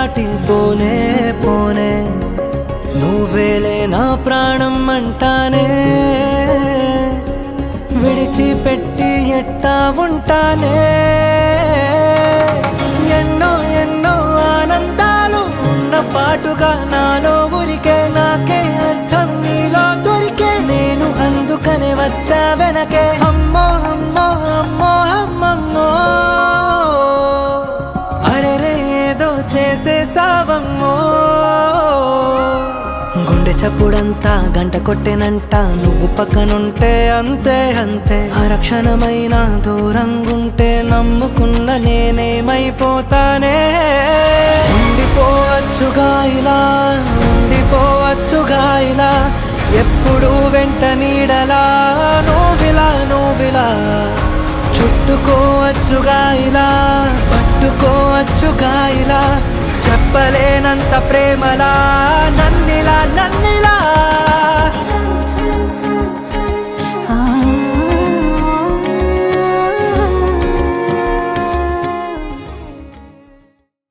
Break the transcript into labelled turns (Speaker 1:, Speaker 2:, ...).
Speaker 1: దాటి పోనే పోనే నువ్వేలే నా ప్రాణం అంటానే విడిచిపెట్టి ఎట్టా ఉంటానే ఎన్నో ఎన్నో ఆనందాలు ఉన్న పాటుగా నాలో ఊరికే నాకే అర్థం నీలో దొరికే నేను అందుకనే వచ్చా వెనకే అమ్మో అమ్మో అమ్మో అమ్మమ్మో అరెరే ఏదో చేసేసావమ్మో గుండె చప్పుడంతా గంట కొట్టెనంట నువ్వు పక్కనుంటే అంతే అంతే అరక్షణమైన దూరంగుంటే నమ్ముకున్న నేనేమైపోతానే ఉండిపోవచ్చుగా ఇలా ఉండిపోవచ్చుగా ఇలా ఎప్పుడు వెంట నీడలా నువ్విలా చుట్టుకోవచ్చుగా ఇలా పట్టుకోవచ్చుగా ఇలా చెప్పలేనంత ప్రేమలా నన్నిలా